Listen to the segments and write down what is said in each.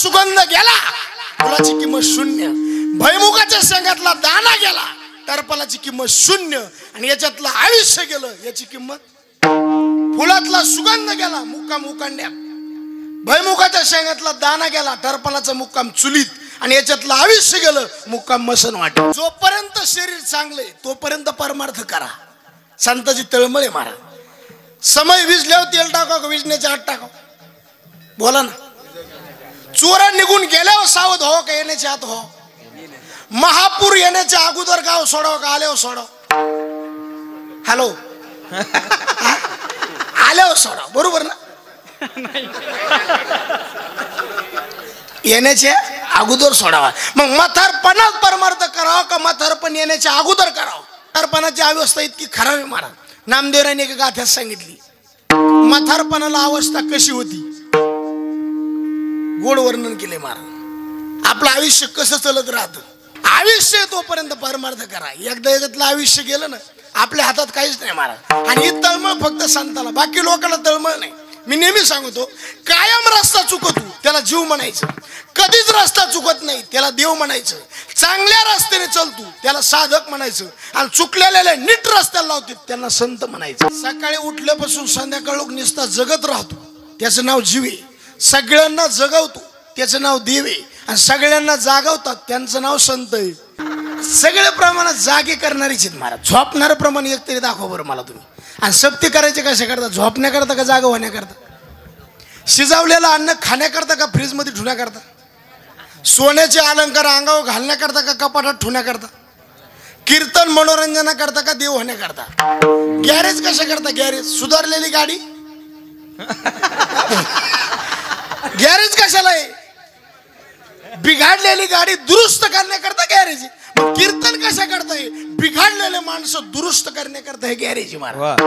सुगंध गेला फुलाची किंमत शून्य, भैमुखाच्या शेंगातला दाना गेला टरफलाची किंमत शून्य, आणि याच्यातलं आयुष्य गेलं याची किंमत. फुलातला सुगंध गेला मुक्काम उकांड्यात, भैमुखाच्या शेंगातला दाना गेला टरफलाचा मुक्काम चुलीत, आणि याच्यातलं आयुष्य गेलं मुक्काम मसन वाटेल. जोपर्यंत शरीर चांगले तोपर्यंत परमार्थ करा. संताची तळमळे मारा. समय विजल्यावर तेल टाकावं, विजण्याच्या आत टाकावं, बोला ना. चोरा निघून गेल्यावर सावध हो का येण्याच्या आत हो. महापूर येण्याच्या अगोदर गाव सोडाव का आल्यावर सोडाव. हॅलो आल्यावर सोडाव, बरोबर ना. येण्याच्या अगोदर सोडावा. मग म्हातारपणात परमार्थ करावा का म्हातारपण येण्याच्या अगोदर करावं. म्हातारपणाची अवस्था इतकी खराब आहे महाराज. नामदेवरांनी एका गाथ्यात सांगितली म्हातारपणाला अवस्था कशी होती, गोड वर्णन केले महाराज. आपलं आयुष्य कसं चलत राहतं. आयुष्य तोपर्यंत परमार्थ करा. एकदा याच्यातलं आयुष्य गेलं ना आपल्या हातात काहीच नाही महाराज. आणि ही तळमळ फक्त संताला, बाकी लोकांना तळमळ नाही. मी नेहमी सांगतो कायम रस्ता चुकतो त्याला जीव म्हणायचं, कधीच रस्ता चुकत नाही त्याला देव म्हणायचं, चांगल्या रस्त्याने चलतो त्याला साधक म्हणायचं, आणि चुकलेल्या नीट रस्त्याला लावते त्यांना संत म्हणायचं. सकाळी उठल्यापासून संध्याकाळ लोक नुसता जगत राहतो त्याचं नाव जीव आहे. सगळ्यांना जगवतो त्याचं नाव देव आहे, आणि सगळ्यांना जागवतात त्यांचं नाव संत आहे. सगळ्या प्रमाणात जागे करणारीच आहेत महाराज. झोपणारं प्रमाण एक तरी दाखवा बरं मला तुम्ही. आणि सक्ती करायचे कशा करता, झोपण्याकरता का जागा होण्याकरता, शिजवलेलं अन्न खाण्याकरता का फ्रीजमध्ये ठेवण्याकरता, सोन्याचे अलंकार अंगावर घालण्याकरता का कपाटात ठेवण्याकरता, कीर्तन मनोरंजनाकरता का देव होण्याकरता. गॅरेज कशा करता, गॅरेज सुधारलेली गाडी गॅरेज कशाला आहे, बिघाडलेली गाडी दुरुस्त करण्याकरता गॅरेज. कीर्तन कशा करताय, बिघाडलेले माणसं दुरुस्त करण्याकरता हे गॅरेज महाराज.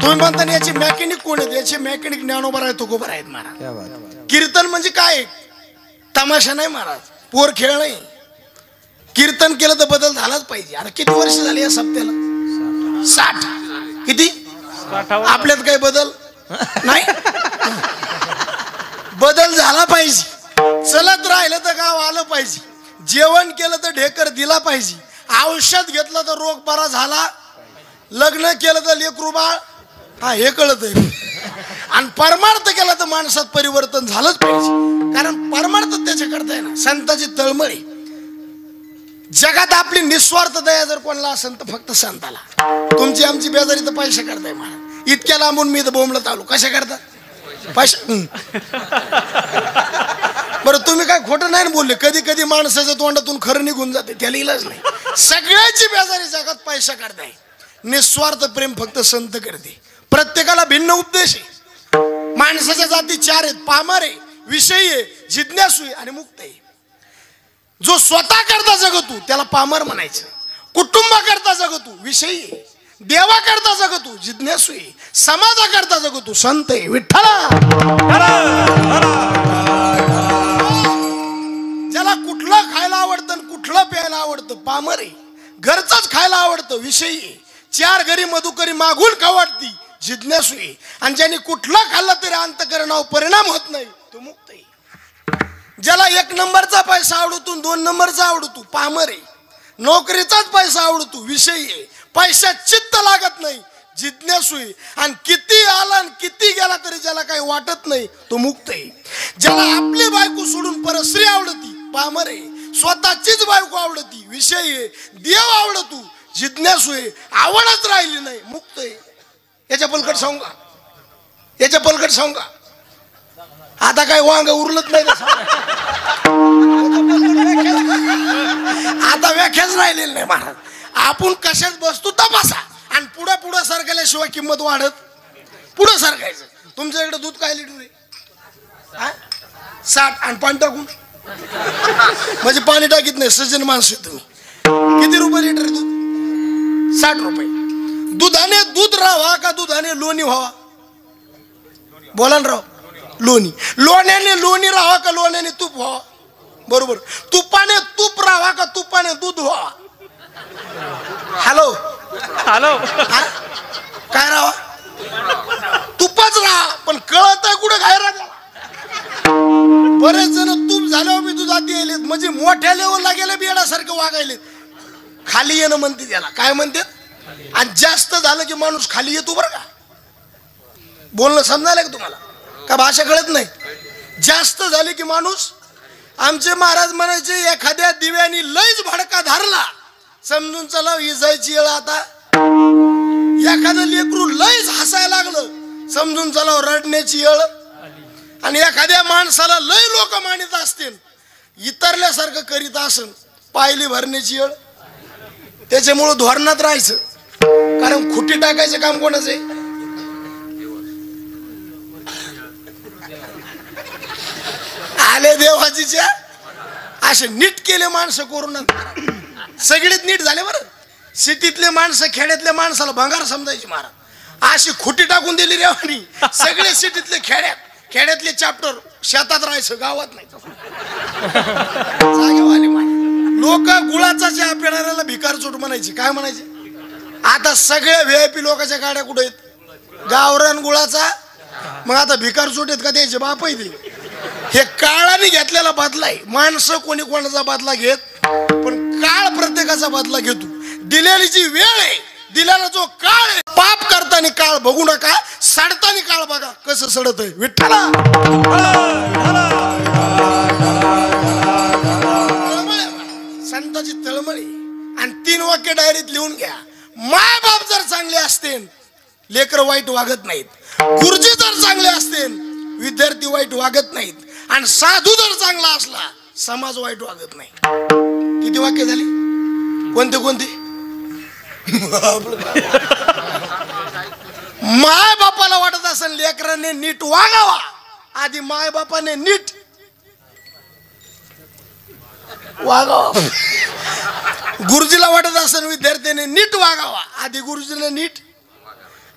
तुम्ही म्हणता याची मेकॅनिक कोण आहेत, याचे मेकॅनिक ज्ञानोबा आहेत तुकोबा आहेत महाराज. कीर्तन म्हणजे काय तमाशा नाही महाराज, पोर खेळ नाही. कीर्तन केलं तर बदल झालाच पाहिजे. आता किती वर्ष झाली या सप्त्याला, 60. किती आपल्यात काही बदल नाही. बदल झाला पाहिजे. चलत राहिलं तर गाव आलं पाहिजे, जेवण केलं तर ढेकर दिला पाहिजे, औषध घेतलं तर रोग बरा झाला, लग्न केलं तर लेकरू बाळ हा हे कळत आहे, आणि परमार्थ केला तर माणसात परिवर्तन झालंच पाहिजे. कारण परमार्थ त्याच्याकडे आहे ना. संताची तळमळी. जगात आपली निस्वार्थ दया जर कोणाला असेल तर फक्त संताला. तुमची आमची बेजारी तर पैसे करताय महाराज. इतक्या लांबून मी तर बोंबलत आलो, कशा करता पैसे. बरं तुम्ही काय खोटं नाही बोलले. कधी कधी माणसाच्या तोंडातून खरं निघून जाते, त्याला इलाज नाही. सगळ्याची बेजारी जगात पैसा करताय. निस्वार्थ प्रेम फक्त संत करते. प्रत्येकाला भिन्न उद्देश आहे. माणसाच्या जाती 4 आहेत, पामर आहे, विषयी आहे, जिज्ञासू आहे आणि मुक्त आहे. जो स्वतः करता जगतो त्याला पामर म्हणायचं, कुटुंबाकरता जगतो विषयी आहे, देवाकरता जगतो जिज्ञासू आहे, समाजाकरता जगतो संत आहे. विठ्ठला ज्याला कुठलं खायला आवडतं कुठलं प्यायला आवडतं पामर आहे. घरचंच खायला आवडतं विषयी आहे, 4 घरी मधुकरी मागून खावाडती जिज्ञासू आहे, आणि ज्यांनी कुठलं खाल्लं तरी अंतःकरणावर परिणाम होत नाही तो मुक्त आहे. ज्याला 1 नंबरचा पैसा आवडतो 2 नंबरचा आवडतो पामर आहे. नोकरीचाच पैसा आवडतो विषयी आहे, पैशात चित्त लागत नाही जिज्ञासू आहे, आणि किती आला आणि किती गेला तरी ज्याला काही वाटत नाही तो मुक्त आहे. ज्याला आपली बायको सोडून परस्त्री आवडती पामर आहे, स्वतःचीच बायको आवडती विषयी आहे, देव आवडतो जिज्ञासू आहे, आवडच राहिली नाही मुक्त आहे. याच्या पलकट सांगू का, याच्या पलकट सांगू का, आता काय वांग उरलत नाही. आता व्याख्याच राहिलेली नाही महाराज. आपण कशाच बसतो तपासा, आणि पुढे पुढे सरकल्याशिवाय किंमत वाढत पुढे सरकायचं. तुमच्याकडे दूध काय लिटर आहे, 60, आणि पाणी टाकून म्हणजे पाणी टाकीत नाही. सज्जन माणूस आहे तुम्ही. किती रुपये लिटर आहे दूध, 60 रुपये. दुधाने दूध राहावा का दुधाने लोणी व्हावा, बोला ना राव. लोणी. लोण्याने लोणी राहावा का लोण्याने तूप व्हावा, बरोबर. तुपाने तूप राहावा का तुपाने दूध व्हावा. हॅलो हॅलो काय राहावा, तुपच राहा. पण कळत आहे कुठं काय राहा. बरेच जण तूप झाल्यावर मी दुधात यायलेत, म्हणजे मोठ्या लेवलला गेले बियाडासारखं वागायलेत. खाली येणं म्हणते त्याला, काय म्हणते. आणि जास्त झालं की माणूस खाली येतो बरं का. बोलणं समजायला का तुम्हाला, का भाषा कळत नाही. जास्त झाले की माणूस, आमचे महाराज म्हणायचे एखाद्या दिव्यानी लयच भडका धरला समजून चला ही जायची वेळ आता. एखादं लेकरू लयच हसायला लागलं समजून चला रडण्याची वेळ. आणि एखाद्या माणसाला लय लोक मानित असतील, इतरल्यासारखं करीत असन पायली भरण्याची वेळ. त्याच्यामुळं धोरणात राहायचं, कारण खुटी टाकायचं काम कोणाचं आहे. आले देवाजीच्या असे नीट केले माणसं कोरोना, सगळेच नीट झाले बरं. सिटीतले माणसं खेड्यातल्या माणसाला भंगार समजायची महाराज, अशी खुटी टाकून दिली रेवानी. सगळे सिटीतले खेड्यातले चॅप्टर शेतात राहायचं, गावात नाही. लोक गुळाचा चहा पिणाऱ्याला भिकार चोट म्हणायची, काय म्हणायचे. आता सगळ्या व्हीआयपी लोकांच्या गाड्या कुठे आहेत, गावरान गुळाचा. मग आता भिकार चोट आहेत का त्याचे बाप आहे ते. हे काळाने घेतलेला बदला आहे. माणसं कोणी कोणाचा बदला घेत, पण काळ प्रत्येकाचा बदला घेतो. दिलेली जी वेळ आहे, दिलेला जो काळ आहे, पाप करताना काळ बघू नका, सडताना काळ बघा कसं सडत आहे. विठ्ठला संताची तळमळी. आणि 3 वाक्य डायरीत लिहून घ्या. माय बाप जर चांगले असते लेकर वाईट वागत नाहीत, गुरुजी जर चांगले असते विद्यार्थी वाईट वागत नाहीत, आणि साधू जर चांगला असला समाज वाईट वागत नाही. किती वाक्य झाली, कोणते कोणते. माय बापाला वाटत असेल लेकरांनी नीट वागावा, आधी माय बापाने नीट वागावा. गुरुजीला वाटत असेल विद्यार्थ्याने नीट वागावा, आधी गुरुजीने नीट.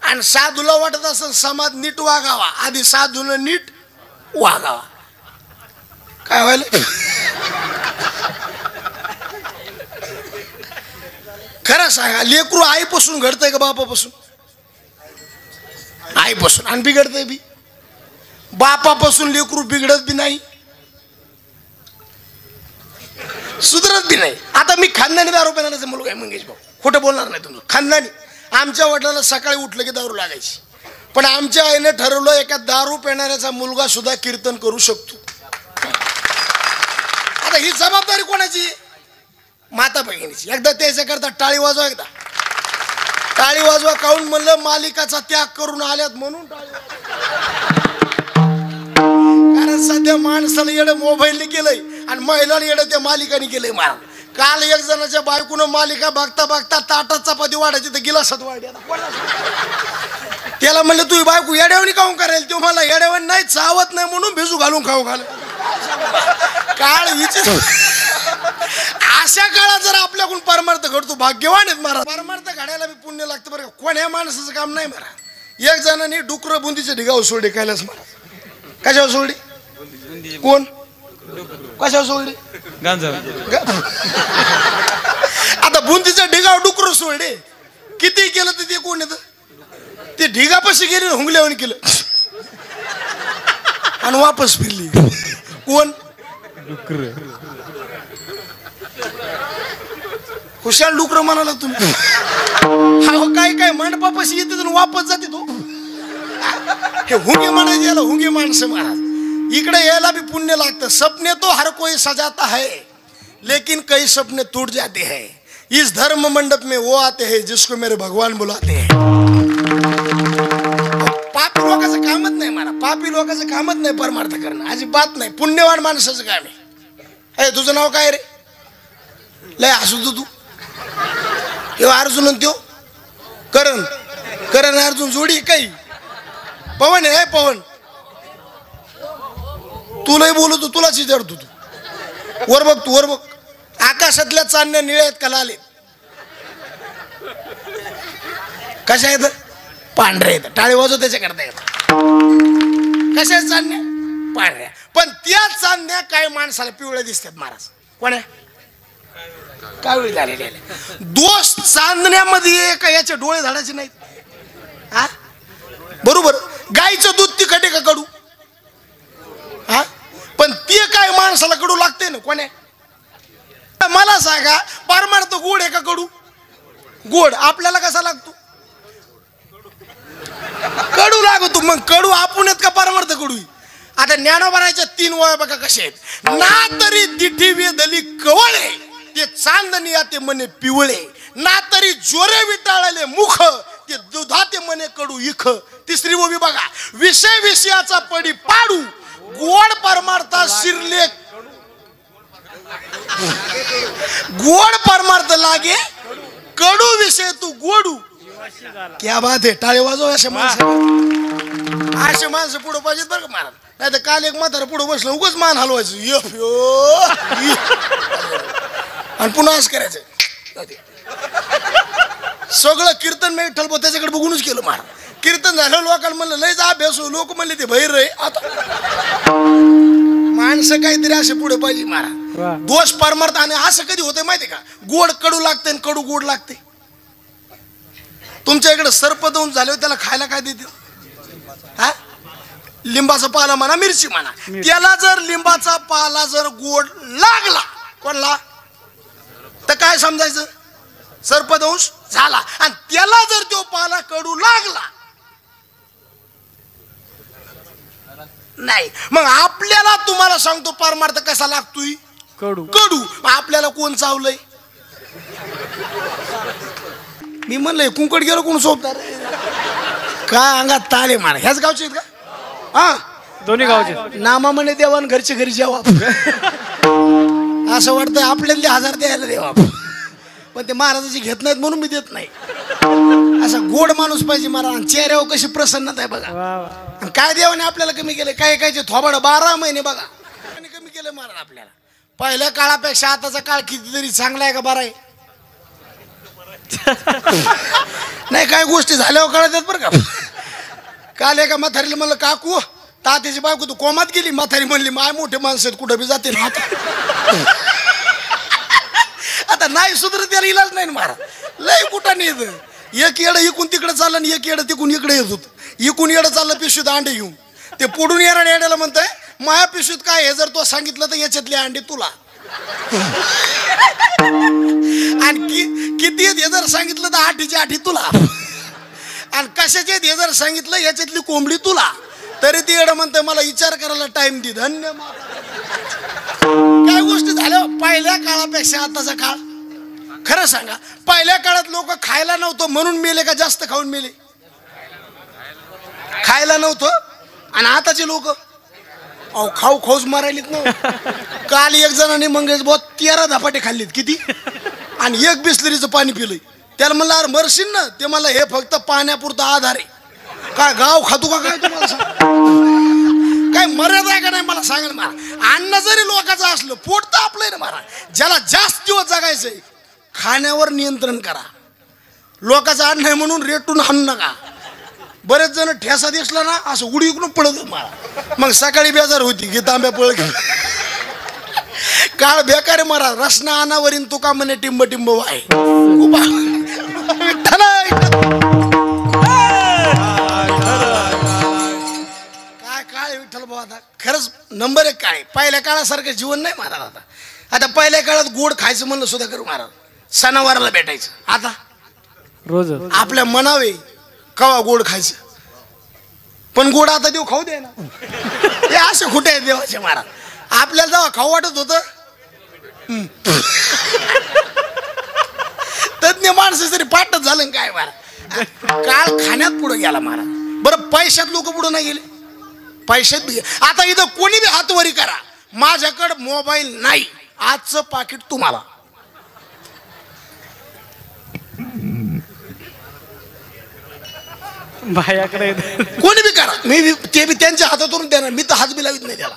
आणि साधूला वाटत असेल समाज नीट वागावा, आधी साधूने नीट वागावा. काय व्हायला. खरं सांगा, लेकरू आईपासून घडतंय का बापापासून. आईपासून. आणि बिघडतंय बी बापापासून. लेकरू बिघडत बी नाही, सुधरत बी नाही. आता मी खानदानी दारू पिणाऱ्याचा मुलगा आहे मंगेश भाऊ, खोटं बोलणार नाही तुमचं. खानदानी. आमच्या वडिलांना सकाळी उठलं की दारू लागायची, पण आमच्या आईने ठरवलं एका दारू पिणाऱ्याचा मुलगा सुद्धा कीर्तन करू शकतो. आता ही जबाबदारी कोणाची, माता भगिनीची. एकदा त्याच्या करता टाळी वाजवा, एकदा टाळी वाजवा. काऊन म्हणलं, मालिकाचा त्याग करून आल्यात म्हणून टाळी. कारण सध्या माणसाला येणं मोबाईलने केलंय आणि महिलाने येणं त्या मालिकाने केलंय. मला काल एक जणाच्या बायकोनं मालिका बघता बघता ताटात चपाती वाढायची तर गिलासात वाढली. त्याला म्हणलं तुझी बायको येड्यावणी खाऊन करेल, तो मला येड्यावणी नाही, चावत नाही म्हणून भिजू घालून खाऊ घाल. काळ विचित्र. अशा काळात जर आपल्याकडून परमार्थ घडतो, भाग्यवान आहेत महाराज. परमार्थ घडायला बी पुण्य लागतं बरं का. कोण्या माणसाचं काम नाही महाराज. एक जणांनी डुकर बुंदीचे ढिगावर सोडले कैलास महाराज. कशावर सोडली, कोण कशावर सोडली. आता बुंदीच्या ढिगावर डुकर सोडले, किती केलं तर ते कोण येतं. ते ढिगापाशी गेले, हुंगल्यावर केलं आणि वापस फिरली. कोण, हुशार डुकर म्हणाला तुम्ही. हा काय काय मंडपापाशी येते तर वापस जाते तो. हे हुंगे म्हणायचे, याला हुंगे माणसं महाराज. इकडे यायला भी पुण्य लागतं. सपने तो हर कोई सजाता है, लेकिन कई सपने टूट जाते हैं. इस धर्म मंडप में वो आते हैं जिसको मेरे भगवान बुलाते हैं. पापी लोकांचं कामच नाही मला. पापी लोकांचं कामच नाही परमार्थ करणं, अजिबात नाही. पुण्यवान माणसाचं काम आहे. तुझं नाव काय रे, लय हसू तू. हे अर्जुन त्यो करण, करण अर्जुन जोडी काही. पवन आहे पवन. तुलाही बोलतो, तुलाच विचारतो. तू वर बघ, तू वर बघ. आकाशातल्या चांदण्या निळ्या आहेत का लाल आहेत. कशा आहेत, पांढऱ्या आहेत. टाळी वाजव त्याच्याकरता येत. कशा आहेत चांदण्या, पांढऱ्या. पण त्या चांदण्या काय माणसाला पिवळ्या दिसतात महाराज. कोण्या कावळी झालेल्या. दोष चांदण्यामध्ये का याचे डोळे झाडाचे नाहीत. हा बरोबर. गाईचं दूध तिखट आहे का कडू. हा पण ते काय माणसाला कडू लागते ना कोण्या. मला सांगा परमार्थ गोड आहे का कडू? गोड. आपल्याला कसा लागतो? कडू लागतो. मग कडू आपण आहेत का परमार्थ कडू? आता ज्ञानोबाराच्या 3 वय बघा कसे आहेत. ना तरी दिठी वेदली कवळे ते चांदणी ते मने पिवळे, ना तरी जोरे विटाळले मुख ते दुधा ते मने कडू इख. तिसरी ओवी बघा. विषय विषयाचा पडी पाडू गोड परमार्था शिरले, गोड परमार्थ लागे कडू विषय तू गोडू. क्या बात आहे. टाळे वाजव. असे माणसं पुढे पाहिजेत बरं का महाराज. नाही तर काल एक म्हातारा पुढे बसलं उगाच मान हलवायचं आणि पुन्हा असं करायचं. सगळं कीर्तन मी ठलबो त्याच्याकडे बघूनच केलं महाराज. कीर्तन झालं लोकांना म्हणलं लयच अभ्यास. लोक म्हणले ते बहिर रे. आता माणसं काहीतरी असे पुढे पाहिजे महाराज. दोष परमार्थ. आणि असं कधी होतंय माहिती का? गोड कडू लागते आणि कडू गोड लागते. तुमच्या इकडे सर्पदंश झाले त्याला खायला काय देते? हा, लिंबाचा पाला म्हणा, मिरची म्हणा. त्याला जर लिंबाचा पाला जर गोड लागला कोणला तर काय समजायचं? सर्पदंश झाला. आणि त्याला जर तो पाला कडू लागला नाही. मग आपल्याला तुम्हाला सांगतो परमार्थ कसा लागतोय? कडू. कडू. आपल्याला कोण चावलंय? मी म्हणलंय कुंकड गेलो कोण सोबतात काय अंगात ताले मारा. ह्याच गावचे आहेत का? हा, दोन्ही गावचे. नामा म्हणे देवान घरच्या घरी जेवा. असं वाटतं आपल्याला 1000 द्यायला देवा, पण ते महाराजाची घेत नाहीत म्हणून मी देत नाही. असा गोड माणूस पाहिजे महाराज. चेहऱ्यावर कशी प्रसन्नता आहे बघा. काय देवाने आपल्याला कमी केलं? काय कायचे थोबाड 12 महिने बघा कमी केलं महाराज आपल्याला. पहिल्या काळापेक्षा आताचा काळ कितीतरी चांगला आहे का बरा आहे? नाही काय गोष्टी झाल्यावर कळत आहेत बरं का. काल एका म्हातारीला म्हणलं काकू तात्याची बायको तू कोमात गेली. म्हातारी म्हणली माय मोठे माणसं आहेत कुठं बी जाते ना. आता नाही सुधरत त्याला इलाज नाही महाराज. लय कुठं नाही येत. एक येडं इकून तिकडे चाललं आणि एक येडं तिकून इकडे येत होत. इकून येडं चाललं पिशवीत अंडे घेऊन. ते पुढून येणाऱ्या येड्याला म्हणतंय माया पिशवीत काय हे जर तो सांगितलं तर याच्यातले अंडे तुला. आणि किती हे जर सांगितलं तर 8ची 8 तुला. आणि कशाचे हे जर सांगितलं याच्यातली कोंबडी तुला. तरी ती येडं म्हणतंय मला विचार करायला टाइम दे. धन्यवाद. काय गोष्टी झाल्या पहिल्या काळापेक्षा आताचा काळ. खरं सांगा पहिल्या काळात लोक खायला नव्हतं म्हणून मेले का जास्त खाऊन मेले? खायला नव्हतं. आणि आताचे लोक अहो खाऊ खाऊच मारायलीत ना. काल एक जणांनी मंगेश बहुत 13 धपाटे खाल्लीत. किती? आणि 1 बिस्लरीचं पाणी पिलंय. त्याला म्हणलं अरे मरशील ना. ते मला हे फक्त पाण्यापुरता आधार आहे. काय गाव खातो का काय तुम्हाला सांग? काय मर्यादा आहे का नाही मला सांगा ना. अन्न जरी लोकांचं असलं पोट तर आपलंय ना महाराज. ज्याला जास्त दिवस जगायचंय खाण्यावर नियंत्रण करा. लोकांचं अन्न आहे म्हणून रेटून आणू नका. बरेच जण ठेसा दिसला ना असं उडी इकडून पळत मला. मग सकाळी बेजार होती घे तांब्या पळ. काळ बेकार मारा. रसना अनावरीन तुका म्हणे टिंब टिंब वाय. काय काळ विठ्ठल भाऊ. आता खरंच नंबर 1 काय पहिल्या काळासारखं जीवन नाही महाराज. आता पहिल्या काळात गोड खायचं म्हणलं सुद्धा करू महाराज. सणावाराला भेटायचं. आता रोज आपल्या मनावे कवा गोड खायचं. पण गोड आता देव खाऊ दे ना. हे असे कुठे आहेत देवाचे महाराज. आपल्याला जेव्हा खाऊ वाटत होतं तज्ञ माणसं तरी पाठच झालं काय महाराज. काळ खाण्यात पुढे गेला महाराज. बरं पैशात लोक पुढे नाही गेले. पैशात आता इथं कोणी बी हातवरी करा माझ्याकडे मोबाईल नाही आजचं पाकिट तुम्हाला. कोणी बी करा. मी ते बी त्यांच्या हातातून देणार. मी तर हात बी लावित नाही त्याला.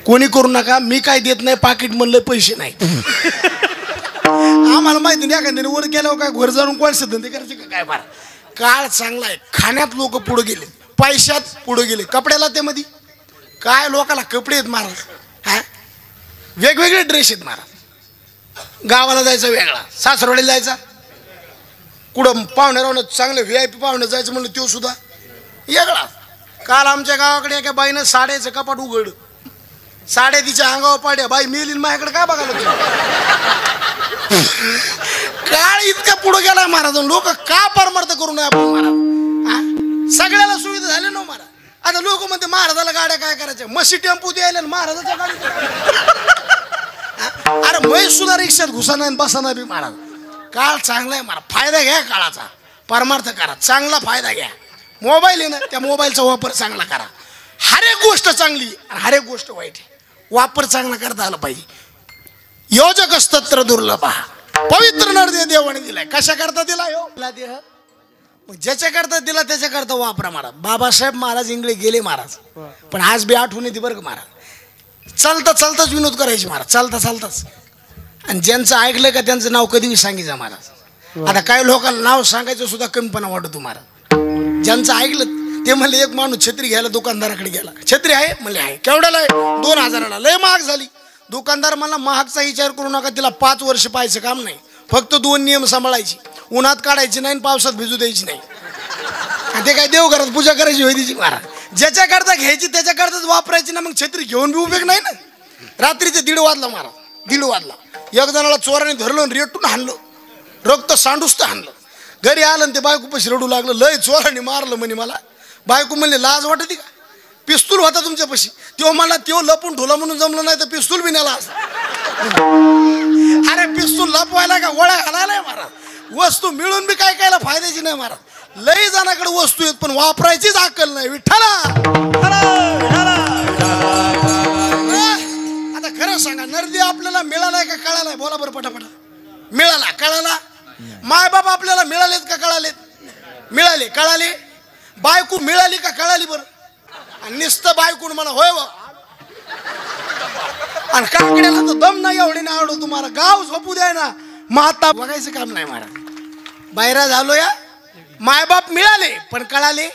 कोणी करू नका. मी काय देत नाही. पाकिट म्हणलं पैसे नाही. आम्हाला माहिती नाही एखाद्याने वर गेल्यावर काय घर जाऊन कोण धंदे करायचे का काय. बरं काळ चांगला आहे. खाण्यात लोक पुढे गेले. पैशात पुढे गेले. कपड्याला ते मध्ये काय लोकाला कपडे आहेत महाराज. हा वेगवेगळे ड्रेस आहेत महाराज. गावाला जायचं वेगळा. सासरवाडीला जायचा. कुठं पाहुणे राहणं चांगलं VIP पाहुणे जायचं म्हणलं तो सुद्धा वेगळा. काल आमच्या गावाकडे एका बाईनं साड्याचं कपाट उघड, साड्या तिच्या अंगावर पाड्या. बाई मेलीन माझ्याकडे काय बघायला तुम्ही? काळ इतका पुढे गेला महाराज. लोक का परमार्थ करू नये आपण महाराज? सगळ्याला सुविधा झाल्या ना महाराज. आता लोक म्हणते महाराजाला गाड्या काय करायच्या, मशी टेम्पो द्यायला महाराजाच्या गाडी. अरे मै सुद्धा रिक्षात घुसा नाही बसा नाही बी महाराज. काळ चांगला आहे महाराज, फायदा घ्या काळाचा, परमार्थ करा, चांगला फायदा घ्या. मोबाईल आहे ना, त्या मोबाईलचा वापर चांगला करा. हर एक गोष्ट चांगली आणि हर एक गोष्ट वाईट आहे. वापर चांगला करता आला पाहिजे. योजक स्तत्र दुर्लभ, पवित्र नरदेह देवाने दिलाय. कशा करता दिला हो देह? मग ज्याच्या करता दिला त्याच्या करता वापरा महाराज. बाबासाहेब महाराज इंगळे गेले महाराज, पण आज बी आठवण येते बरं का महाराज. चालता चालताच विनोद करायचे महाराज, चालता चालताच. आणि ज्यांचं ऐकलं का त्यांचं नाव कधी सांगायचं महाराज. आता काही लोकांना नाव सांगायचं सुद्धा कमीपणा वाटतो महाराज. ज्यांचं ऐकलं ते म्हणले, एक माणूस छत्री घ्यायला दुकानदाराकडे गेला. छत्री आहे म्हणले आहे. केवढ्याला आहे? 2000ला. लय महाग झाली. दुकानदार मला महागचा विचार करू नका, तिला 5 वर्ष पाहायचं काम नाही, फक्त 2 नियम सांभाळायची. उन्हात काढायची नाही, पावसात भिजू द्यायची नाही. ते काय देवघरात पूजा करायची होती तिची महाराज. ज्याच्या करता घ्यायची त्याच्या करताच वापरायची ना. मग छत्री घेऊन बी उपयोग नाही ना. रात्रीचे 1:30 वाजला महाराज, 1:30 वाजला. एक जणाला चोराने धरलं आणि रेटून हाणलं, रक्त सांडूस्त हाणलं. घरी आलं आणि ते बायको पशी रडू लागलं. लय चोराने मारलं म्हणे मला. बायको म्हणले, लाज वाटते का? पिस्तूल होता तुमच्यापाशी. तो मला तो लपून ठेवला म्हणून जमलं नाही तर पिस्तूल बी नेला असता. अरे पिस्तूल लपवायला का गोळ्या घालायला महाराज. वस्तू मिळून बी काय कायला फायद्याची नाही महाराज. लई जणाकडे वस्तू आहेत पण वापरायचीच अक्कल नाही. विठ्ठला आता खरं सांगा, नरदेह आपल्याला मिळालाय का कळालाय? बोला बरं पटापट. मिळाला, कळाला? माय बाप आपल्याला मिळालेत का कळालेत? मिळाले, कळाले. बायको मिळाली का कळाली बरं? आणि नुसतं बायकून म्हणा होय व. आणि काकड्याला तर दम नाही एवढी ना आवडो तुम्हाला. गाव झोपू द्याय ना, माता बघायचं काम नाही महाराज. बायरा झालो या. मायबाप मिळाले पण कळाले.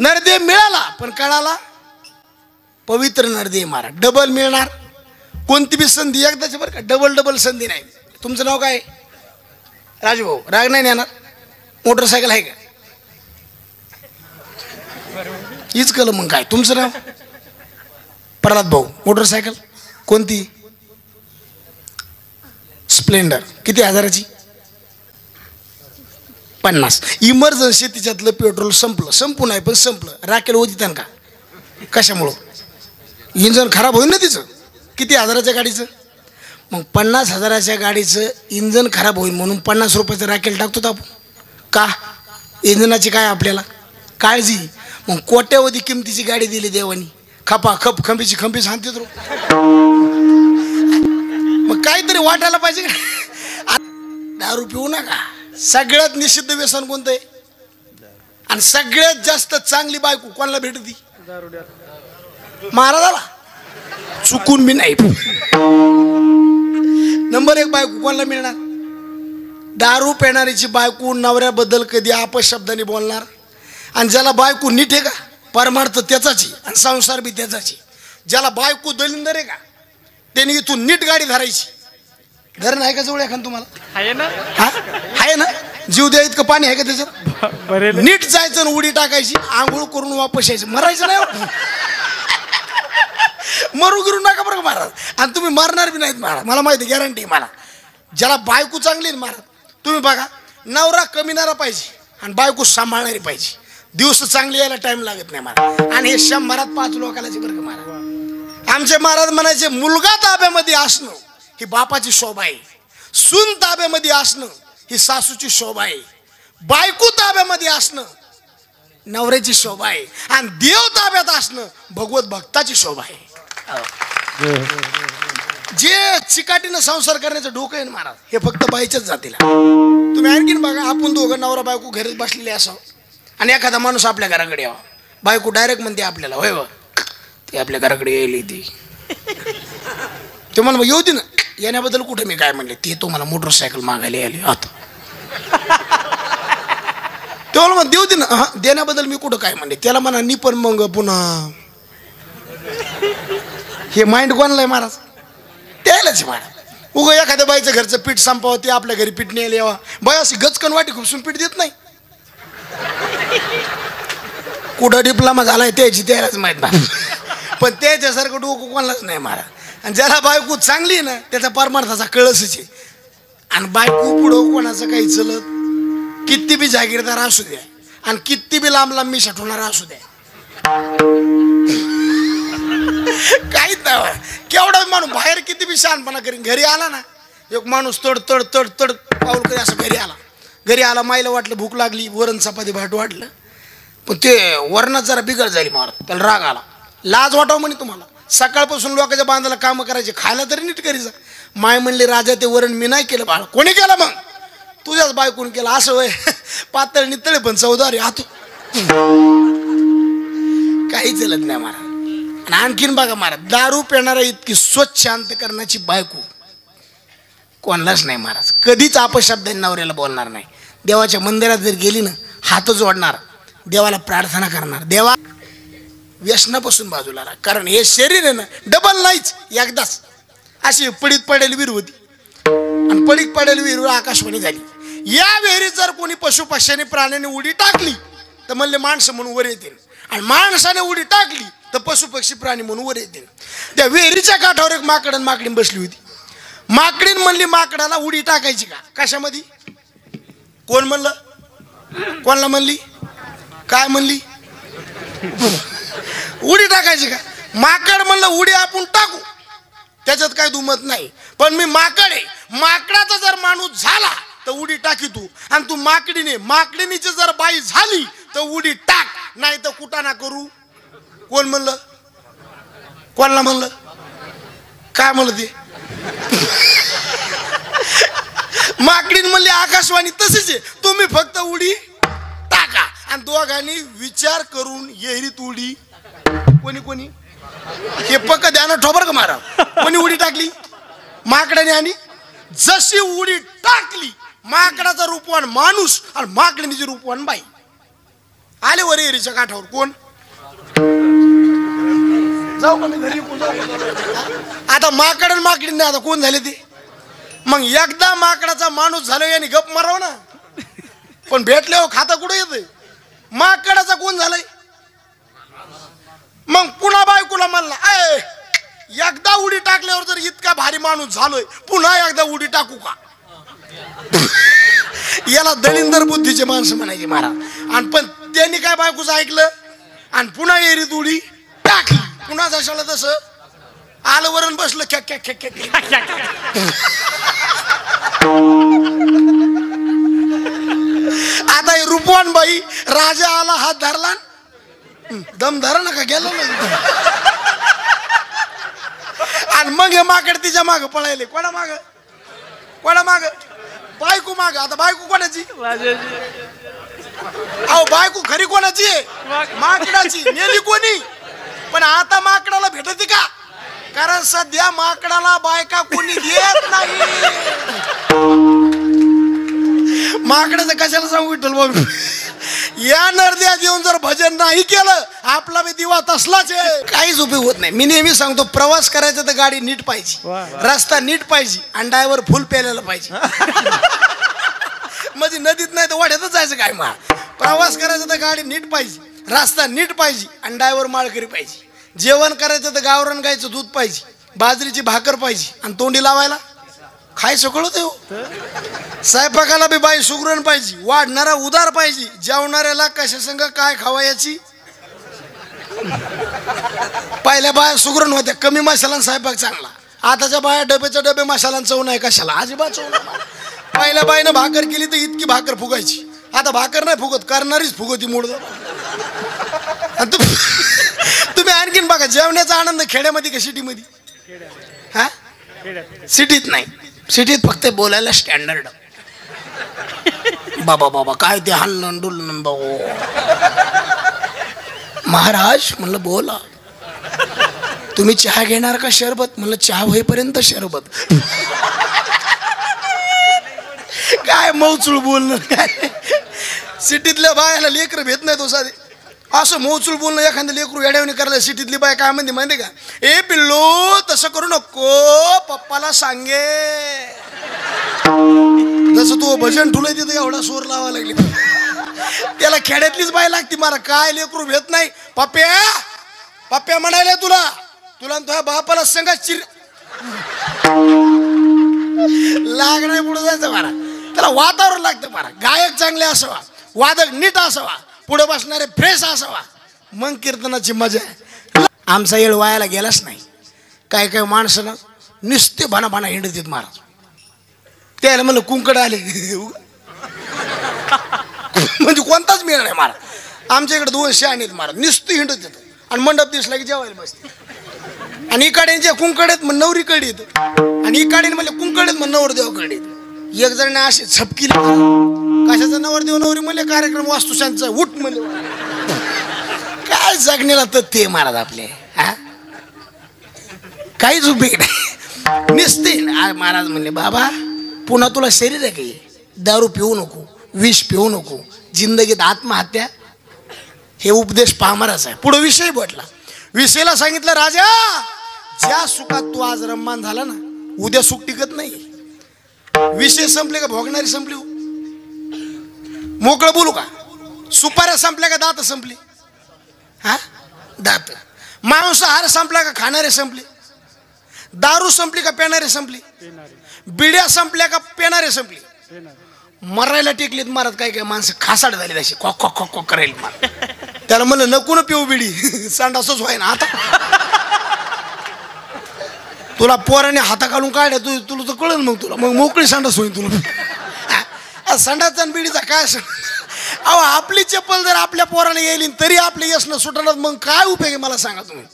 नरदेह मिळाला पण कळाला. पवित्र नरदेह महाराज. डबल मिळणार. कोणती बी संधी एकदाच बरं का, डबल संधी नाही. तुमचं नाव काय? राजभाऊ. राग नाही येणार? मोटरसायकल आहे का? हीच कल मग काय. तुमचं नाव? प्रल्हाद भाऊ. मोटरसायकल कोणती? स्प्लेंडर. किती हजाराची? 50. इमर्जन्सी तिच्यातलं पेट्रोल संपलं. संपू नाही पण संपलं. राखेल होती का? कशामुळं? इंजन खराब होईल ना तिचं. किती हजाराच्या गाडीचं? मग 50,000च्या गाडीचं इंजन खराब होईल म्हणून 50 रुपयाचं राखेल टाकतो आपण का? इंजनाची काय आपल्याला काळजी. मग कोट्यावधी किमतीची गाडी दिली देवानी. खपा खप खंबीची खंबी सांगते तर मग काहीतरी वाटायला पाहिजे का? दारू पिऊ नका. सगळ्यात निषिद्ध व्यसन कोणतं आहे? आणि सगळ्यात जास्त चांगली बायको कोणाला भेटती? महाराजाला. चुकून मी नाही. नंबर 1 बायको कोणाला मिळणार? दारू पिणारीची बायको नवऱ्याबद्दल कधी अपशब्दाने बोलणार. आणि ज्याला बायको नीट आहे का, परमार्थ त्याचाची आणि संसार बी त्याचाची. ज्याला बायको दलिंदर आहे का, त्याने इथून नीट गाडी धरायची. धरण आहे का जवळ एखाद तुम्हाला? आहे ना? हा आहे ना. जीव द्या इतकं पाणी आहे का त्याच्यात? नीट जायचं आणि उडी टाकायची, आंघोळ करून वापस यायचं. मरायचं नाही. मरू गिरू नका बरं महाराज. आणि तुम्ही मरणार बी नाहीत महाराज, मला माहिती, गॅरंटी मला. ज्याला बायको चांगली आहे महाराज, तुम्ही बघा, नवरा कमीनारा पाहिजे आणि बायको सांभाळणारी पाहिजे. दिवस चांगली यायला टाइम लागत नाही महाराज. आणि हे 100त 5 लोकांची बरं का महाराज. आमचे महाराज म्हणायचे, मुलगा ताब्यामध्ये असणं ही बापाची शोभा आहे. सून ताब्यामध्ये असणं ही सासूची शोभा आहे. बायको ताब्यामध्ये असणं नवऱ्याची शोभा आहे. आणि देव ताब्यात असणं भगवत भक्ताची शोभा आहे. जे चिकाटीनं संसार करण्याचं डोकं आहे ना महाराज, हे फक्त बाईच्याच जातीला. तुम्ही आणखीन बघा, आपण दोघं नवरा बायको घरीच बसलेले असावं आणि एखादा माणूस आपल्या घराकडे यावा. बायको डायरेक्ट म्हणते आपल्याला, होय व ते आपल्या घराकडे येईल. ते मला येऊ दे ना. येण्याबद्दल कुठे मी काय म्हणले? ते तुम्हाला मोटरसायकल मागायला आली आता. ते मला देऊ दे ना. हा देण्याबद्दल मी कुठं काय म्हणले? त्याला म्हणा नी पण मग पुन्हा हे माइंड कोणला आहे महाराज? त्यालाच महाराज. उगं एखाद्या बाईचं घरचं पीठ संपावं, ते आपल्या घरी पीठ न्यायला यावा. बाई अशी गचकन वाटी खुपसून पीठ देत नाही. कुठं डिप्लोमा झालाय त्याची त्यालाच माहित नाही, पण त्याच्यासारखं डोकं कोणालाच नाही मारा. आणि ज्याला बायको चांगली आहे ना त्याचा परमार्थाचा कळसच आहे. आणि बायको पुढं कोणाचं काही चलत किती बी जागीरदार असू द्या आणि किती बी लांब लांब मी सठवणारा असू द्या, काहीच नाही. केवढा माणूस बाहेर किती बी शहाणपणा करीन, घरी आला ना एक माणूस तड तड तड तड पाऊल करी असं घरी आला मायला वाटलं भूक लागली, वरण चपाती भाट वाटलं, पण ते वरणात जरा बिघड झाली मार, त्याला राग आला. लाज वाटावं म्हणे तुम्हाला, सकाळपासून लोकांच्या बांधाला कामं करायचे, खायला तरी नीट करीचा. माय म्हणले राजा ते वरण मी नाही केलं बाळा. कोणी केलं मग? तुझ्याच बायकोन केलं. असं वय पातळ नितळे पण चौदारी आतो काही चलत नाही महाराज. आणि आणखीन बघा महाराज, दारू पिणारा इतकी स्वच्छ अंतकरणाची बायको कोणालाच नाही महाराज. कधीच अपशब्द नवऱ्याला बोलणार नाही. देवाच्या मंदिरात जर गेली ना हात जोडणार, देवाला प्रार्थना करणार, देवा व्यसनापासून बाजूला राहा, कारण हे शरीर आहे ना डबल नाहीच एकदाच. अशी पडीत पडेल विहीर होती आणि पडीत पडेल विहीर आकाशवाणी झाली. या विहिरीत जर कोणी पशु पक्ष्याने प्राण्याने उडी टाकली तर म्हणले माणसं म्हणून वर येतील, आणि माणसाने उडी टाकली तर पशु पक्षी प्राणी म्हणून वर येतील. त्या विहिरीच्या काठावर एक माकडन माकडीन बसली होती. माकडीन म्हणली माकडाला उडी टाकायची का? कशामध्ये? कोण म्हणलं? कोणाला म्हणली? काय म्हणली? उडी टाकायची का? माकड म्हणलं उडी आपण टाकू, त्याच्यात काही दुमत नाही, पण मी माकड आहे, माकडाचा जर माणूस झाला तर उडी टाकी तू, आणि तू माकडीने, माकडीनीची जर बाई झाली तर उडी टाक, नाही तर कुटाणा करू. कोण म्हणलं? कोणाला म्हणलं? काय म्हणलं ते? माकडीन म्हणली आकाशवाणी तशीच आहे, तुम्ही फक्त उडी टाका. आणि दोघांनी विचार करून येरीत उडी कोणी कोणी हे पक्क ध्यान ठोबर का मारा. कोणी उडी टाकली? माकडाने. आणि जशी उडी टाकली माकडाचा रूपवान माणूस आणि माकडीची रूपवान बाई आले वर एरीच्या काठावर. कोण? जाऊ का मी घरी? आता माकड आणि माकडीने आता कोण झाले ते? मग एकदा माकडाचा माणूस झाला याने गप माराव ना, पण भेटल्यावर खाता कुठे येतंय? माकडाचा कोण झालाय? मग पुन्हा बायकोला म्हणला एकदा उडी टाकल्यावर जर इतका भारी माणूस झालोय पुन्हा एकदा उडी टाकू का? याला दलिंदर बुद्धीचे माणसं म्हणायचे महाराज. आणि पण त्यांनी काय बायकोचं ऐकलं आणि पुन्हा एरीत उडी टाकली. पुन्हा जशाला तसं आलं वरण बसलं खेक खेक खेक खेक. आता हे रूपवान बाई राजा आला, हात धरला, दम धरा नका गेला ना. आणि मग हे माकड तिच्या माग पळायले. कोणा माग? कोणा माग? बायको माग. आता बायको कोणाची? अहो बायको खरी कोणाची आहे? माकडाची. नेली कोणी? पण आता माकडाला भेटते का? कारण सध्या माकडाला बायका कोणी देत नाही. माकडाचं कशाला सांगू विठ्ठल बाबू. या नरद्यात येऊन जर भजन नाही केलं आपला बी दिवा तसलाच आहे, काहीच उपयोग होत नाही. मी नेहमी सांगतो प्रवास करायचा तर गाडी नीट पाहिजे, रस्ता नीट पाहिजे आणि ड्रायव्हर फुल प्यायला पाहिजे. म्हणजे नदीत नाही तर वाड्यातच जायचं काय. मा प्रवास करायचा तर गाडी नीट पाहिजे, रस्ता नीट पाहिजे आणि ड्रायव्हर माळकरी पाहिजे. जेवण करायचं तर गावरान गायचं दूध पाहिजे, बाजरीची भाकर पाहिजे आणि तोंडी लावायला खायचं कळत हो. स्वयंपाकाला बी बाई सुगरण पाहिजे, वाढणारा उदार पाहिजे, जेवणाऱ्याला कशा संग काय खावा याची. पहिल्या बाया सुगरण होत्या, कमी मसाला स्वयंपाक चांगला. आताच्या बाया डब्याच्या डबे मसाला चव नाही कशाला, अजिबात चव नाही. पहिल्या बाईनं भाकर केली तर इतकी भाकर फुगायची, आता भाकर नाही फुगत, करणारीच फुगती मोड. तुम्ही आणखीन बघा जेवण्याचा आनंद खेड्यामध्ये का सिटीमध्ये? हा सिटीत नाही, सिटीत फक्त बोलायला स्टँडर्ड. बाबा बाबा काय ते हल्लन डुलन बाबू. महाराज म्हणलं बोला. तुम्ही चहा घेणार का शरबत? म्हणलं चहा होईपर्यंत शरबत. काय मौचूळ बोलणं. काय सिटीतल्या बायाला लेकर भेट नाही तो साधे असं मौचूळ बोलणं. एखादं लेकरू येड्यावणी करायला सिटीतली बाय काय म्हणते माहिती का? ए पिल्लो तसं करू नको, पप्पाला सांगे. जसं तू भजन ठुलय तिथं एवढा सूर लावा लागली. त्याला खेड्यातलीच बाई लागती मला, काय लेकरू भेट नाही. पप्प्या पप्प्या म्हणायला तुला तुला तुझ्या बापाला संघ चिर लागणार पुढे जायचं मारा. त्याला वातावरण लागतं मारा. गायक चांगले असावा, वादक नीट असावा, पुढे बसणारे फ्रेश असावा, मग कीर्तनाची मजा आहे. आमचा येळ वायाला गेलाच नाही. काय काय माणसं नुसते भाना भाना हिंडत येत महाराज. त्याला म्हणलं कुंकड आले म्हणजे कोणताच मिळणार नाही महाराज. आमच्या इकडे 200 आणत महाराज नुसते हिंडत येत आणि मंडप दिसला की जेवायला बसते. आणि इकडे कुंकड आहेत मग नवरी कडे येत आणि इकडे म्हणले कुंकड आहेत मग नवरदेवाकडे येत. एक जण असे झपकी कशाचा नवरदेव नवरी म्हणले कार्यक्रम वास्तुशांचा उठ म्हणले. काय जगण्याला तर ते महाराज आपले हा काहीच उपयोग नाही. निसते महाराज म्हणले बाबा पुन्हा तुला शरीर आहे काही, दारू पिऊ नको, विष पिऊ नको, जिंदगीत आत्महत्या. हे उपदेश पामराचा आहे. पुढे विषय म्हटला. विषयाला सांगितलं राजा ज्या सुखात तू आज रम्मान झाला ना उद्या सुख टिकत नाही. विषय संपले का भोगणारी संपली. मोकळं बोलू का. सुपाऱ्या संपल्या का दात संपली. हा दात. मांसाहार संपला का खाणारे संपले. दारू संपली का पेणारे संपली. बिड्या संपल्या का पेणारे संपली. मरायला टेकलीत मारत काय काय माणसं खासाड झाली तशी कॉक कॉक कॉक कॉक करायला मार. त्याला म्हणलं नको ना पिऊ बिडी सांडासच व्हाय ना. आता तुला पोराने हाता घालून काढ्या तुला तर कळलं मग तुला मग मोकळी सांडास होईन तुला. संडाचा आणि बिडीचा काय अहो आपली चप्पल जर आपल्या पोराने येईल तरी आपले यश न सुटणार मग काय उपयोग आहे मला सांगा तुम्ही.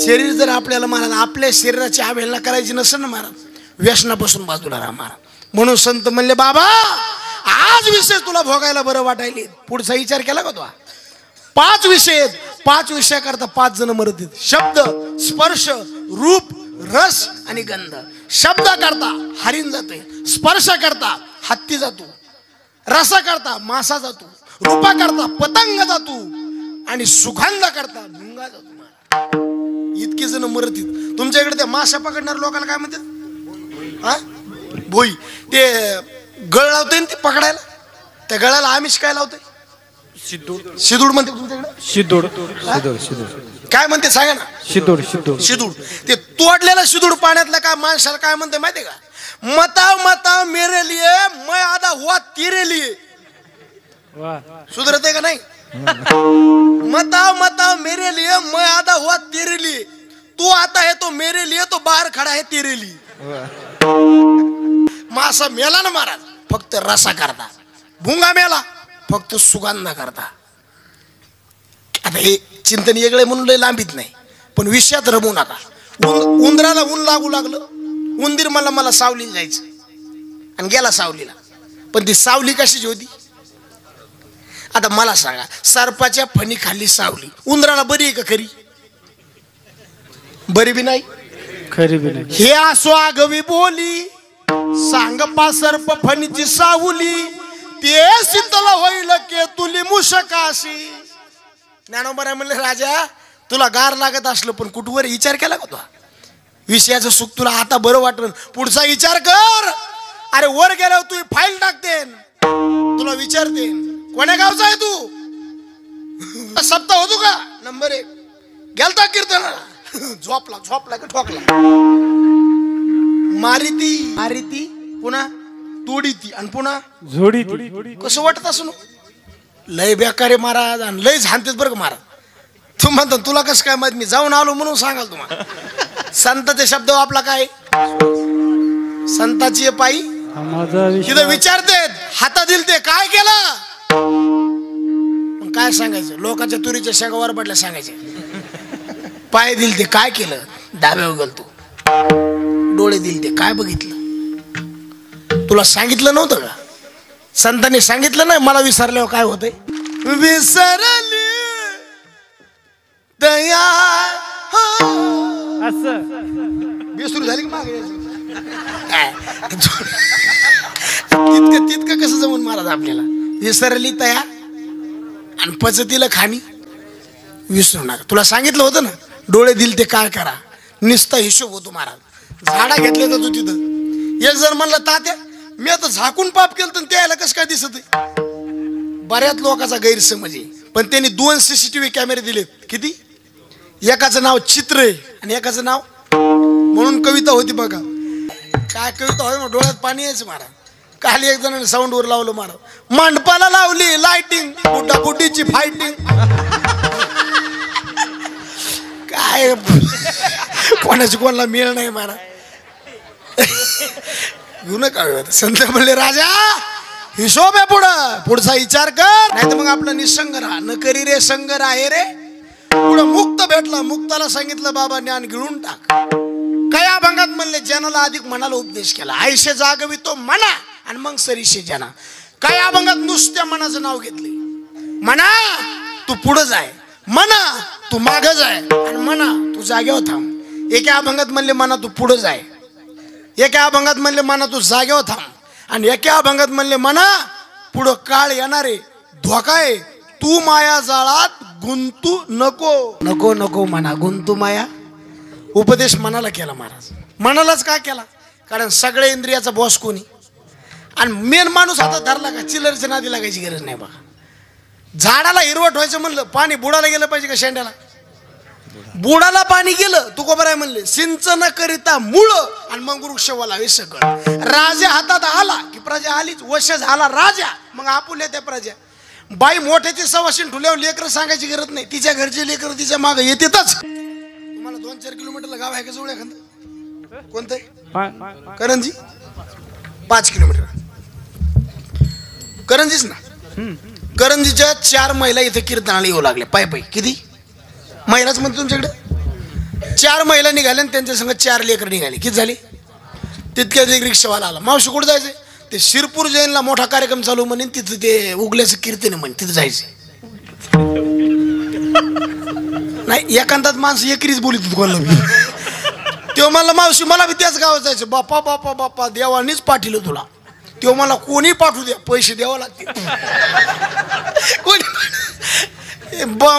शरीर जर आपल्याला महाराज आपल्या शरीराची अवहेलना करायची नसेल ना महाराज व्यसनापासून बाजूला राहा महाराज. म्हणून संत म्हणले बाबा आज विषय तुला भोगायला बरं वाटायले. पुढचा विचार केला का तो. 5 विषय आहेत. 5 विषयाकरता 5 जण मरत आहेत. शब्द स्पर्श रूप रस आणि गंध. शब्द करता हरिण जाते, स्पर्श करता हत्ती जातो, रसा करता मासा जातो, रूपा करता पतंग जातो आणि सुगंध करता भुंगा जातो. इतके जण मरत आहेत. तुमच्या इकडे त्या मासा पकडणाऱ्या लोकांना काय म्हणतात हा भोई. ते गळ लावते ते पकडायला. त्या गळाला आमिष काय लावते शिदूड. शिदूड म्हणते तुमच्याकडे. शिदूड काय म्हणते सांगा ना. शिदूड शिदूड शिदूड. ते तोडलेला शिदूड पाण्यातला काय माणसाला काय म्हणते माहितीये का. मताव मताव मेरे लिए मैं आधा हुआ तेरे लिए. सुधरते का नाही. मताव मताव मेरे लिए मैं आधा हुआ तेरे लिए. तू आता है तो मेरे लिए तो बाहर खड़ा है तेरे लिए. मासा मेला ना महाराज फक्त रसा करता. भुंगा मेला फक्त सुगंध करता. आता हे चिंतन वेगळे म्हणून लय लांबीत नाही पण विषयात रमू नका. उंदराला ऊन लागू लागलं. उंदीर मला सावलीला जायचं आणि गेला सावलीला. पण ती सावली कशाची होती. आता मला सांगा सर्पाच्या फणी खाली सावली उंदराला बरी आहे का खरी. बरी बी नाही खरी बी नाही. हे असो आगवी बोली सांग पा सर्प फणीची सावली ते शीतल होईल के तुली मुशकाशी. ज्ञानोबा म्हणले राजा तुला गार लागत असलं पण कुठवर विचार केला का. तो विषयाचं सुख तुला आता बरं वाटलं पुढचा विचार कर. अरे वर गेल्यावर तू फाईल टाकते तुला विचारते कोण्या गावचा आहे तू. सप्ताह होतो का नंबर 1 गेलता कीर्तनाला झोपला का ठोकला. मारिती पुन्हा तोडीती आणि पुन्हा झोडीती. कसं वाटत असं लय बेकारे महाराज आणि लय झानतेच बरं का महाराज. तू म्हणतो तुला कसं काय माहित मी जाऊन आलो म्हणून सांगाल तुम्हाला. संताचे शब्द आपला काय संताची पायी तिथं विचारते हातात दिल ते काय केलं. काय सांगायचं लोकांच्या तुरीच्या शेगावर पडल्या सांगायचे. पाय दिल ते काय केलं डाव्यावर गेलतो. डोळे दिल ते काय बघितलं. तुला सांगितलं नव्हतं का. संतांनी सांगितलं नाही मला विसरल्यावर काय होतंय. विसरली दया बेसुरू झाली की मागे तितकं कसं जमून महाराज आपल्याला. विसरली तया आणि पचतीला खाणी विसरू नका. तुला सांगितलं होतं ना डोळे दिल ते काय करा निस्ता हिशोब होतो महाराज. झाडा घेतले तर तू तिथं एक जण म्हणलं तात्या मी आता झाकून पाप केलं तर त्याला कसं काय दिसत बऱ्याच लोकांचा गैरसमज आहे, पण त्यांनी 2 CCTV कॅमेरे दिलेत. किती? एकाचं नाव चित्र आहे आणि एकाचं नाव म्हणून कविता होती बघा. काय कविता होती, डोळ्यात पाणी यायचं मारा. खाली एक जणांनी साऊंडवर लावलं मारा, मंडपाला लावली लाइटिंग, बुड्डाबुड्डीची फायटिंग. काय कोणाची कोणाला मिळ नाही मारा. घेऊ नका संत म्हणले, राजा हिशोब आहे, पुढचा विचार कर, नाही तर मग आपला निसंग राहा. न करी रे संग राहे रे. पुढं मुक्त भेटला, मुक्ताला सांगितलं बाबा ज्ञान गिळून टाक. काय अभंगात म्हणले, जनाला अधिक मनाला उपदेश केला. आयुष्य जागवी तो मना आणि मग सरीशे जना. काय अभंगात नुसत्या मनाचं नाव घेतले. मना तू पुढं जाय, मना तू मागं जाय, आणि मना तू जागेवर थांब. एका अभंगात म्हणले मना तू पुढं जाय, एका अभंगात म्हणले मना तू जागेवर थांब, आणि एका अभंगात म्हणले मना पुढं काळ येणारे धोका आहे, तू माया जाळात गुंतू नको. नको नको म्हणा गुंतू माया. उपदेश मनाला केला महाराज. मनालाच का केला? कारण सगळ्या इंद्रियाचा बॉस कोणी, आणि मेन माणूस हातात धरला का चिल्लरच्या नादी लागायची गरज नाही बघा. झाडाला हिरवट व्हायचं म्हणलं, पाणी बुडाला गेलं पाहिजे का शेंड्याला? बुडाला पाणी गेलं तू कोबराय म्हणले, सिंचन करिता मूळ आणि मग वृक्ष वालावे सकळ. राजा हातात आला की प्रजा आलीच. वश झाला राजा मग आपुल्या त्या प्रजा. बाई मोठ्याची सवाशीन ठुल्यावर लेकर सांगायची गरज नाही, तिच्या घरचे लेकर तिच्या मागे येतेच. तुम्हाला 2-4 किलोमीटरला गाव आहे का जवळ एखादं? कोणतं? करंजी. 5 किलोमीटर करंजीच ना. करंजीच्या 4 महिला इथे कीर्तनाला येऊ लागल्या पाय पाय. किती महिलाच म्हणतो तुमच्याकडे? 4 महिला निघाल्या आणि त्यांच्या संग 4 लेकर निघाले. किती झाले? तितक्यात एक रिक्षावाला आला. मावशी कुठं जायचंय? ते शिरपूर जैनला मोठा कार्यक्रम चालू म्हणेन, तिथं ते उगल्याचं कीर्तन म्हणे, तिथं जायचंय. नाही एकांतात माणसं एकरीच बोलीत कोणाला. तेव्हा मला मावशी मला बी त्याच गावात जायचं. बाप्पा बाप्पा बाप्पा देवानीच पाठीलं तुला. तेव्हा मला कोणी पाठवू द्या, पैसे द्यावं लागतील. कोणी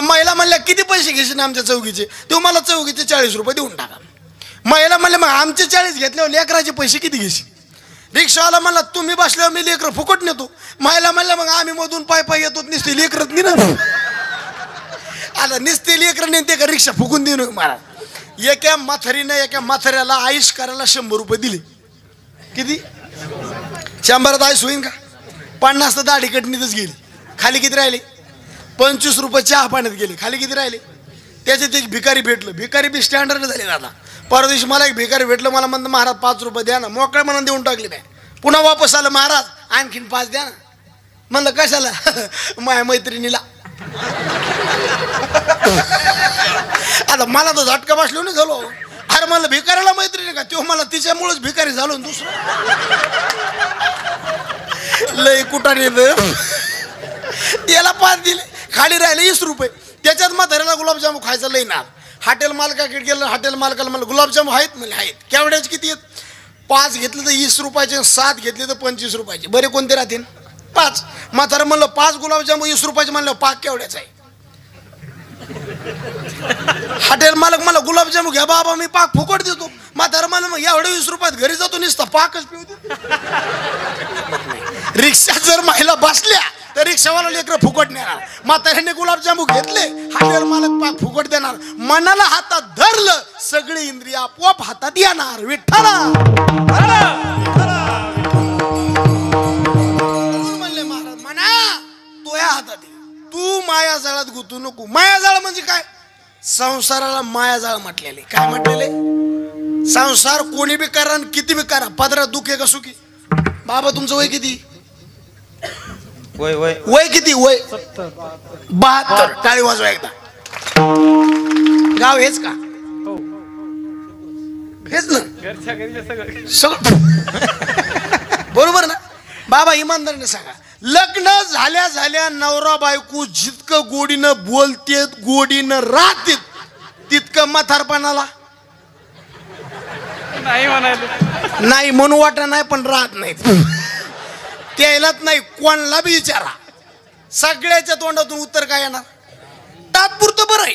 महिला म्हणल्या किती पैसे घेशील आमच्या चौकीचे? तेव्हा मला चौकीचे 40 रुपये देऊन टाका. महिला म्हणल्या मग आमचे 40 घेतल्यावर लेकराचे पैसे किती घेशील? रिक्षावाला म्हणला तुम्ही बसल्यावर मी लेकर फुकट नेतो. महिला म्हणल्या मग आम्ही मधून पाय पाय येतो, निसते लेकरच नाही ना. आता निसते लेकर नेते का रिक्षा फुकून देऊ मला. एका म्हातारीनं एका म्हाताऱ्याला आयुष करायला 100 रुपये दिले. किती? 100त आयुष होईन का? 50 तर दाढी कटणीतच गेली. खाली किती राहिले? 25 रुपये चहा पाण्यात गेले. खाली किती राहिले? त्याच्यात एक भिकारी भेटलं. भिकारी बी स्टँडर्ड झाले दादा. परवा दिवशी मला एक भिकारी भेटलं. मला म्हणतं महाराज 5 रुपये द्या ना. मोकळ्या मनानं देऊन टाकले बॅग. पुन्हा वापस आलं, महाराज आणखीन 5 द्या ना. म्हणलं कशाला? माझ्या मैत्रिणीला. आता मला तर झटका बसलो नाही झालो. अरे म्हणलं भिकाऱ्याला मैत्रिणी का? तो मला तिच्यामुळेच भिकारी झालो. दुसरं लय कुठाने याला 5 दिले. खाली राहिले 20 रुपये. त्याच्यात म्हाताऱ्याला गुलाबजामू खायचा लय ना. हॉटेल मालकाकडे गेलं. हॉटेल मालकाला म्हणलं गुलाबजामू आहेत? म्हणजे आहेत. केवढ्याचे किती आहेत? 5 घेतले तर 20 रुपयाचे, 7 घेतले तर 25 रुपयाचे. बरे कोणते राहतील? 5. म्हातारा म्हणलं 5 गुलाबजामू 20 रुपयाचे. म्हणलं पाक केवढ्याचा आहे? हॉटेल मालक मला गुलाबजामू घ्या बाबा मी पाक फुकट देतो. म्हातारा मला मग एवढे 20 रुपयात घरी जातो निसता पाकच पिऊ दे. रिक्षा जर महिला बसल्या तर रिक्षावाला लेकर फुकट नेणार. म्हाताऱ्याने गुलाबजामू घेतले, हॉटेल मालक पाक फुकट देणार. मनाला हातात धरलं, सगळे इंद्रिय आपोआप हातात येणार. विठ्ठला म्हणले महाराज म्हणा तुझ्या हातात. तू मायाजाळात गुतू नको. मायाजाळ म्हणजे काय? संसाराला मायाजाळ म्हटलेले. काय म्हटलेले? संसार कोणी बी करा किती बी करा, पदरात दुखे का सुखी. बाबा तुमचं वय किती? वय किती? वय 72. टाळी वाजवा एकदा. गाव हेच का? हेच ना सगळं बरोबर ना? बाबा इमानदारीने सांगा, लग्न झाल्या झाल्या नवरा बायको जितकं गोडीनं बोलतेत गोडीनं राहतेत तितकं म्हातारपणाला नाही म्हणू वाटत नाही, पण राहत नाही. त्यालाच नाही कोणाला बी विचारा, सगळ्याच्या तोंडातून उत्तर काय येणार? तात्पुरतं बरं आहे.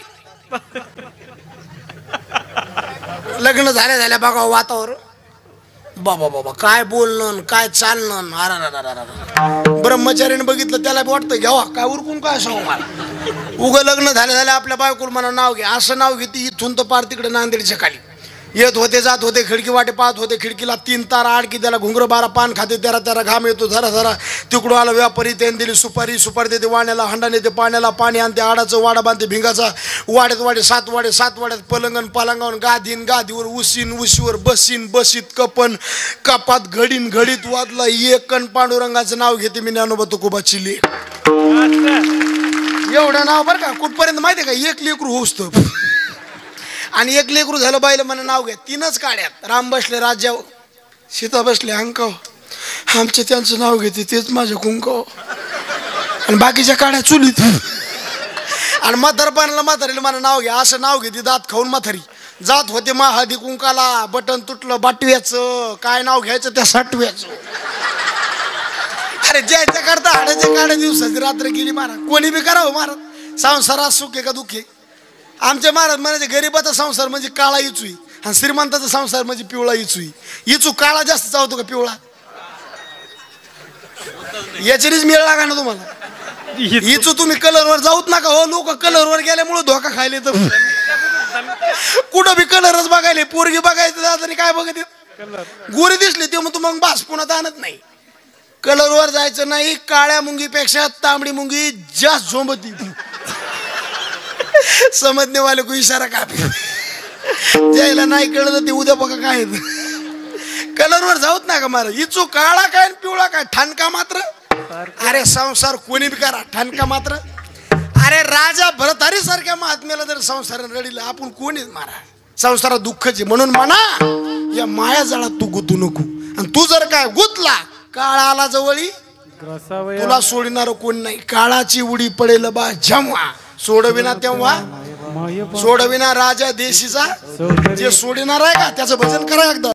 लग्न झाल्या झाल्या बघा वातावरण बाबा बाबा काय बोलणं काय चालणं. अरा ब्रह्मचारीने बघितलं त्याला वाटतं घ्यावा काय उरकून काय सांगू मला. उगं लग्न झालं आपल्या बायकोला म्हणा नाव घ्या असं नाव घेते इथून तर पार तिकडे नांदेडच्या खाली येत होते जात होते खिडकी वाटे पाहत होते खिडकीला 3 तार आडकी त्याला घुंगर 12 पान खाते त्याला घाम येतो जरा जरा तिकडून आला व्यापारी त्याने दिली सुपारी देते वाण्याला हंडा नेते पाण्याला पाणी आणते आडाचं वाडा बांधते भिंगाचा वाड्यात 7 वाड्यात पलंगण पालंगावर गादीवर उशीवर बसीत कपात घडीत वादला एक कण पांडुरंगाचं नाव घेते मी ज्ञानोबा तुकोबाची लेक. एवढं नाव बरं का कुठपर्यंत माहितीये का एक लेकरू होसतं आणि एक लेकरू झालं बाईला मला नाव घ्या 3च काड्यात. राम बसले राज्यावर सीता बसले अंकाव आमचे त्यांचं नाव घेते तेच माझ्या कुंकाव आणि बाकीच्या काड्या चुलीत आणि म्हातारीला मला नाव घ्या असं नाव घेते दात खाऊन म्हातारी जात होते हळदी कुंकाला बटन तुटलं बाटव्याचं काय नाव घ्यायचं त्या साठव्याचं. अरे ज्याच्या करता हाडाच्या काड्या दिवसाची रात्र गेली महाराज कोणी बी करावं महाराज संसारात सुख आहे का दुःख आहे. आमच्या महाराज म्हणायचे गरीबाचा संसार म्हणजे काळा इचुई आणि श्रीमंताचा संसार म्हणजे पिवळा इचुई. इचू काळा जास्त चावतो का पिवळा याच्यानेच मेळ लागा ना तुम्हाला. इचू तुम्ही कलरवर जाऊत नका हो लोक कलरवर गेल्यामुळे धोका खायले तर कुठं बी कलरच बघायले पोरगी बघायचं दादानी काय बघत गोरी दिसली ते मग मग बास पुन्हा आणत नाही. कलरवर जायचं नाही काळ्या मुंगीपेक्षा तांबडी मुंगी जास्त झोंबती. समजने वाले को इशारा कापी ज्याला नाही कळलं ते उद्या बघा काय कलरवर जाऊत ना का मारा इचू काळा काय पिवळा काय ठणका मात्र. अरे संसार कोणी बी करा ठणका मात्र. अरे राजा भरतारी सारख्या महात्म्याला जर संसार रडीला आपण कोणी मारा संसारात दुःखच आहे म्हणून म्हणा या माया जाळात तू गुतू नको. आणि तू जर काय गुतला काळा आला जवळी तुला सोडणार कोण नाही. काळाची उडी पडेल बा जेव्हा सोडविना तेव्हा सोडविना राजा देशीचा जे सोडणार आहे का त्याचं भजन करा एकदा.